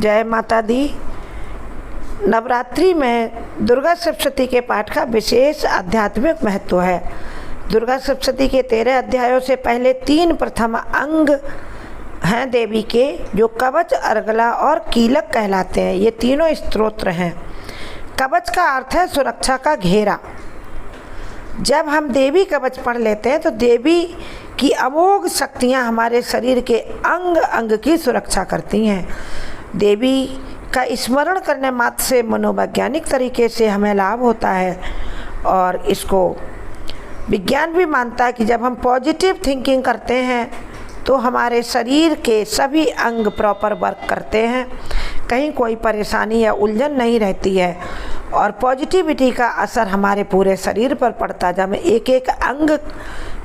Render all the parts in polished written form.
जय माता दी। नवरात्रि में दुर्गा सप्तशती के पाठ का विशेष आध्यात्मिक महत्व है। दुर्गा सप्तशती के 13 अध्यायों से पहले 3 प्रथम अंग हैं देवी के, जो कवच, अर्गला और कीलक कहलाते हैं। ये तीनों स्तोत्र हैं। कवच का अर्थ है सुरक्षा का घेरा। जब हम देवी कवच पढ़ लेते हैं तो देवी की अमोघ शक्तियाँ हमारे शरीर के अंग अंग की सुरक्षा करती हैं। देवी का स्मरण करने मात्र से मनोवैज्ञानिक तरीके से हमें लाभ होता है, और इसको विज्ञान भी मानता है कि जब हम पॉजिटिव थिंकिंग करते हैं तो हमारे शरीर के सभी अंग प्रॉपर वर्क करते हैं, कहीं कोई परेशानी या उलझन नहीं रहती है, और पॉजिटिविटी का असर हमारे पूरे शरीर पर पड़ता है। जब हम एक एक अंग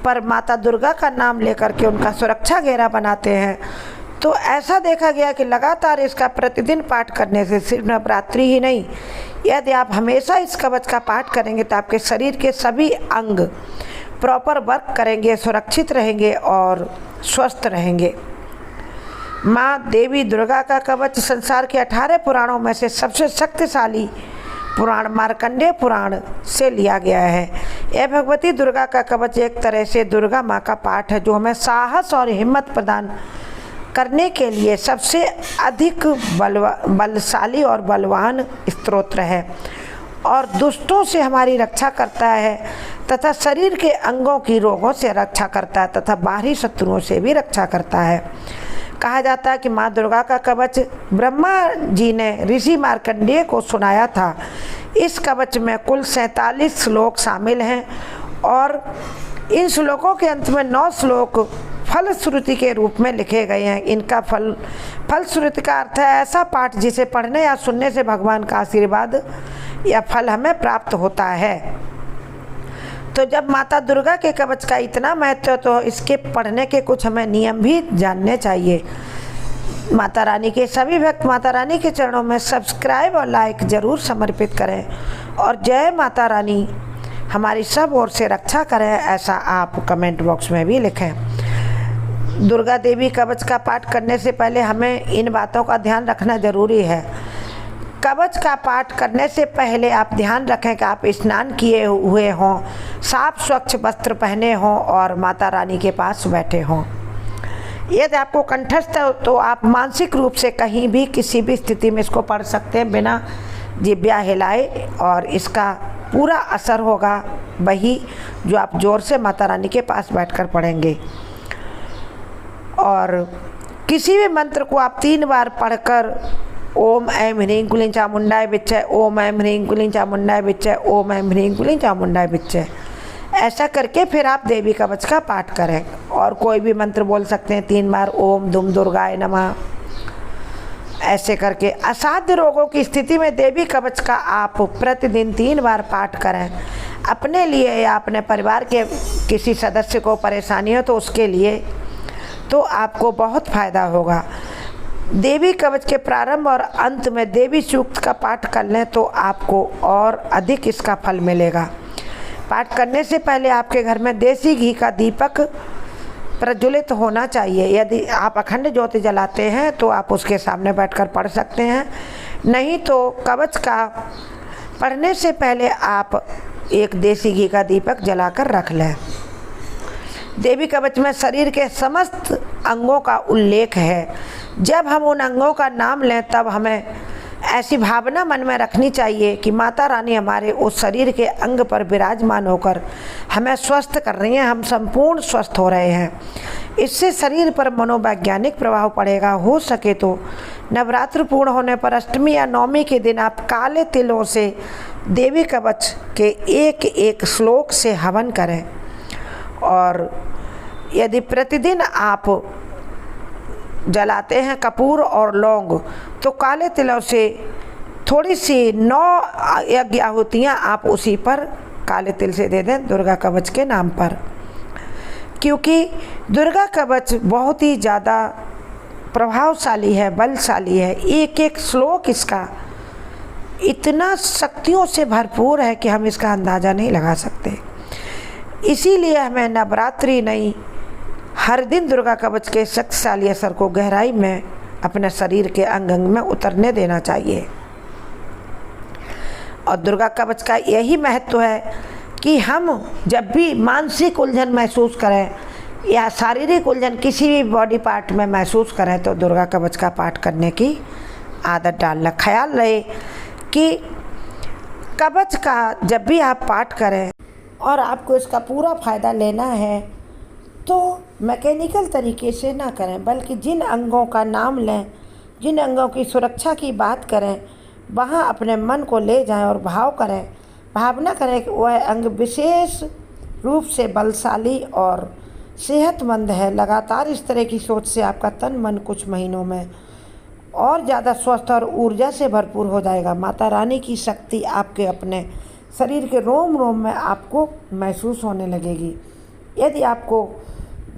पर माता दुर्गा का नाम लेकर के उनका सुरक्षा घेरा बनाते हैं तो ऐसा देखा गया कि लगातार इसका प्रतिदिन पाठ करने से सिर्फ नवरात्रि ही नहीं, यदि आप हमेशा इस कवच का पाठ करेंगे तो आपके शरीर के सभी अंग प्रॉपर वर्क करेंगे, सुरक्षित रहेंगे और स्वस्थ रहेंगे। माँ देवी दुर्गा का कवच संसार के 18 पुराणों में से सबसे शक्तिशाली पुराण मार्कंडेय पुराण से लिया गया है। यह भगवती दुर्गा का कवच एक तरह से दुर्गा माँ का पाठ है, जो हमें साहस और हिम्मत प्रदान करने के लिए सबसे अधिक बलशाली और बलवान स्तोत्र है, और दुष्टों से हमारी रक्षा करता है तथा शरीर के अंगों की रोगों से रक्षा करता है तथा बाहरी शत्रुओं से भी रक्षा करता है। कहा जाता है कि माँ दुर्गा का कवच ब्रह्मा जी ने ऋषि मार्कंडेय को सुनाया था। इस कवच में कुल 47 श्लोक शामिल हैं, और इन श्लोकों के अंत में 9 श्लोक फलश्रुति के रूप में लिखे गए हैं। इनका फलश्रुति का अर्थ है ऐसा पाठ जिसे पढ़ने या सुनने से भगवान का आशीर्वाद या फल हमें प्राप्त होता है। तो जब माता दुर्गा के कवच का इतना महत्व, तो इसके पढ़ने के कुछ हमें नियम भी जानने चाहिए। माता रानी के सभी भक्त माता रानी के चरणों में सब्सक्राइब और लाइक जरूर समर्पित करें, और जय माता रानी हमारी सब ओर से रक्षा करें, ऐसा आप कमेंट बॉक्स में भी लिखें। दुर्गा देवी कवच का पाठ करने से पहले हमें इन बातों का ध्यान रखना जरूरी है। कवच का पाठ करने से पहले आप ध्यान रखें कि आप स्नान किए हुए हों, साफ स्वच्छ वस्त्र पहने हों और माता रानी के पास बैठे हों। यदि आपको कंठस्थ है तो आप मानसिक रूप से कहीं भी किसी भी स्थिति में इसको पढ़ सकते हैं बिना जिह्वा हिलाए, और इसका पूरा असर होगा वही जो आप जोर से माता रानी के पास बैठकर पढ़ेंगे। और किसी भी मंत्र को आप 3 बार पढ़कर ओम ऐं ह्रीं क्लीं चामुंडाय विच्चे, ओम ऐं ह्रीं क्लीं चामुंडाय विच्चे, ओम ऐं ह्रीं क्लीं चामुंडाय विच्चे, ऐसा करके फिर आप देवी कवच का पाठ करें। और कोई भी मंत्र बोल सकते हैं 3 बार, ओम दुम दुर्गाय नमः, ऐसे करके। असाध्य रोगों की स्थिति में देवी कवच का आप प्रतिदिन 3 बार पाठ करें। अपने लिए या अपने परिवार के किसी सदस्य को परेशानी हो तो उसके लिए तो आपको बहुत फायदा होगा। देवी कवच के प्रारंभ और अंत में देवी सूक्त का पाठ कर लें तो आपको और अधिक इसका फल मिलेगा। पाठ करने से पहले आपके घर में देसी घी का दीपक प्रज्वलित होना चाहिए। यदि आप अखंड ज्योति जलाते हैं तो आप उसके सामने बैठकर पढ़ सकते हैं, नहीं तो कवच का पढ़ने से पहले आप एक देसी घी का दीपक जलाकर रख लें। देवी कवच में शरीर के समस्त अंगों का उल्लेख है। जब हम उन अंगों का नाम लें तब हमें ऐसी भावना मन में रखनी चाहिए कि माता रानी हमारे उस शरीर के अंग पर विराजमान होकर हमें स्वस्थ कर रही हैं, हम संपूर्ण स्वस्थ हो रहे हैं। इससे शरीर पर मनोवैज्ञानिक प्रभाव पड़ेगा। हो सके तो नवरात्र पूर्ण होने पर अष्टमी या नवमी के दिन आप काले तिलों से देवी कवच के एक एक श्लोक से हवन करें, और यदि प्रतिदिन आप जलाते हैं कपूर और लौंग तो काले तिलों से थोड़ी सी 9 यज्ञ आहुतियाँ आप उसी पर काले तिल से दे दें दुर्गा कवच के नाम पर, क्योंकि दुर्गा कवच बहुत ही ज़्यादा प्रभावशाली है, बलशाली है। एक एक श्लोक इसका इतना शक्तियों से भरपूर है कि हम इसका अंदाज़ा नहीं लगा सकते। इसीलिए हमें नवरात्रि नहीं, हर दिन दुर्गा कवच के शक्तिशाली असर को गहराई में अपने शरीर के अंग अंग में उतरने देना चाहिए। और दुर्गा कवच का यही महत्व है कि हम जब भी मानसिक उलझन महसूस करें या शारीरिक उलझन किसी भी बॉडी पार्ट में महसूस करें तो दुर्गा कवच का पाठ करने की आदत डालना। ख्याल रहे कि कवच का जब भी आप पाठ करें और आपको इसका पूरा फ़ायदा लेना है तो मैकेनिकल तरीके से ना करें, बल्कि जिन अंगों का नाम लें, जिन अंगों की सुरक्षा की बात करें, वहाँ अपने मन को ले जाएं और भावना करें कि वह अंग विशेष रूप से बलशाली और सेहतमंद है। लगातार इस तरह की सोच से आपका तन मन कुछ महीनों में और ज़्यादा स्वस्थ और ऊर्जा से भरपूर हो जाएगा। माता रानी की शक्ति आपके अपने शरीर के रोम रोम में आपको महसूस होने लगेगी। यदि आपको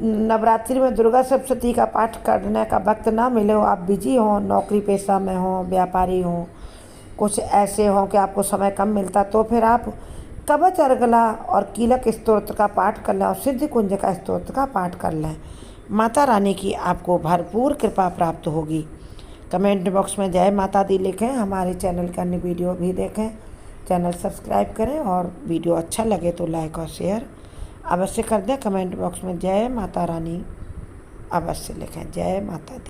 नवरात्रि में दुर्गा सप्तशती का पाठ करने का वक्त ना मिले हो, आप बिजी हों, नौकरी पेशा में हों, व्यापारी हों, कुछ ऐसे हों कि आपको समय कम मिलता, तो फिर आप कवच अर्गला और कीलक स्तोत्र का पाठ कर लें और सिद्धि कुंज का स्तोत्र का पाठ कर लें। माता रानी की आपको भरपूर कृपा प्राप्त होगी। कमेंट बॉक्स में जय माता दी लिखें। हमारे चैनल के अन्य वीडियो भी देखें। चैनल सब्सक्राइब करें और वीडियो अच्छा लगे तो लाइक और शेयर अवश्य कर दें। कमेंट बॉक्स में जय माता रानी अवश्य लिखें। जय माता दी।